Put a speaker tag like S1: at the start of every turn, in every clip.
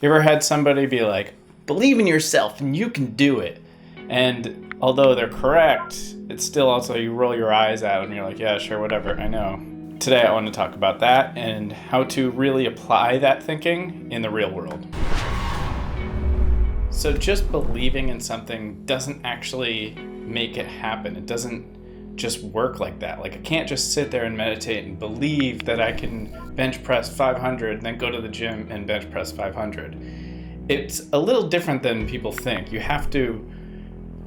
S1: You ever had somebody be like, believe in yourself and you can do it? And although they're correct, it's still also you roll your eyes at them and you're like, yeah, sure, whatever, I know. Today I want to talk about that and how to really apply that thinking in the real world. So just believing in something doesn't actually make it happen. It doesn't just work like that. Like I can't just sit there and meditate and believe that I can bench press 500 and then go to the gym and bench press 500. It's a little different than people think. You have to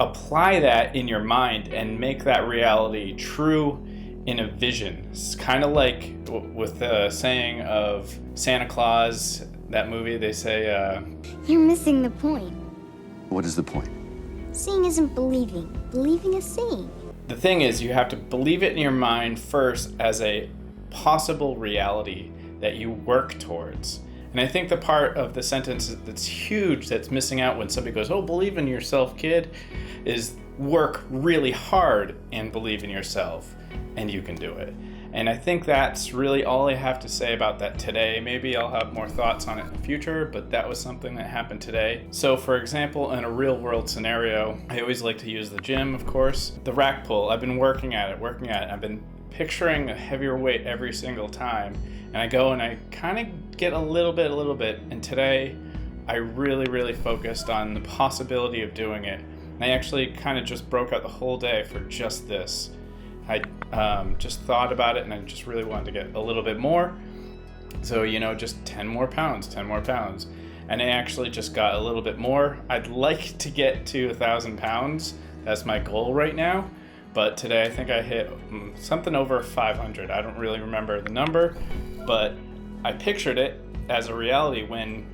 S1: apply that in your mind and make that reality true in a vision. It's kind of like with the saying of Santa Claus, that movie, they say,
S2: You're missing the point.
S3: What is the point?
S2: Seeing isn't believing. Believing is seeing.
S1: The thing is, you have to believe it in your mind first as a possible reality that you work towards. And I think the part of the sentence that's huge that's missing out when somebody goes, oh, believe in yourself, kid, is work really hard and believe in yourself and you can do it. And I think that's really all I have to say about that today. Maybe I'll have more thoughts on it in the future, but that was something that happened today. So for example, in a real world scenario, I always like to use the gym, of course. The rack pull, I've been working at it. I've been picturing a heavier weight every single time. And I go and I kind of get a little bit. And today I really focused on the possibility of doing it. And I actually kind of just broke out the whole day for just this. I just thought about it and I just really wanted to get a little bit more. So, just 10 more pounds. And I actually just got a little bit more. I'd like to get to 1,000 pounds. That's my goal right now. But today I think I hit something over 500. I don't really remember the number, but I pictured it as a reality when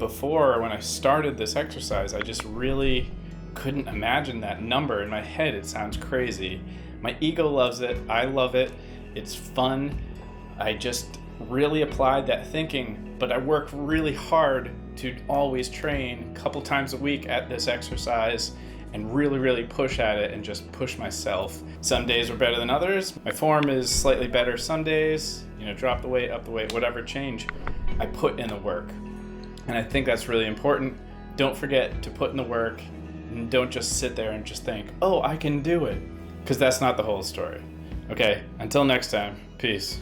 S1: I started this exercise, I just really couldn't imagine that number in my head. It sounds crazy. My ego loves it. I love it. It's fun. I just really applied that thinking, but I worked really hard to always train a couple times a week at this exercise and really push at it and just push myself. Some days were better than others. My form is slightly better some days. Drop the weight, up the weight, whatever change, I put in the work. And I think that's really important. Don't forget to put in the work and don't just sit there and just think, oh, I can do it. Because that's not the whole story. Okay, until next time, peace.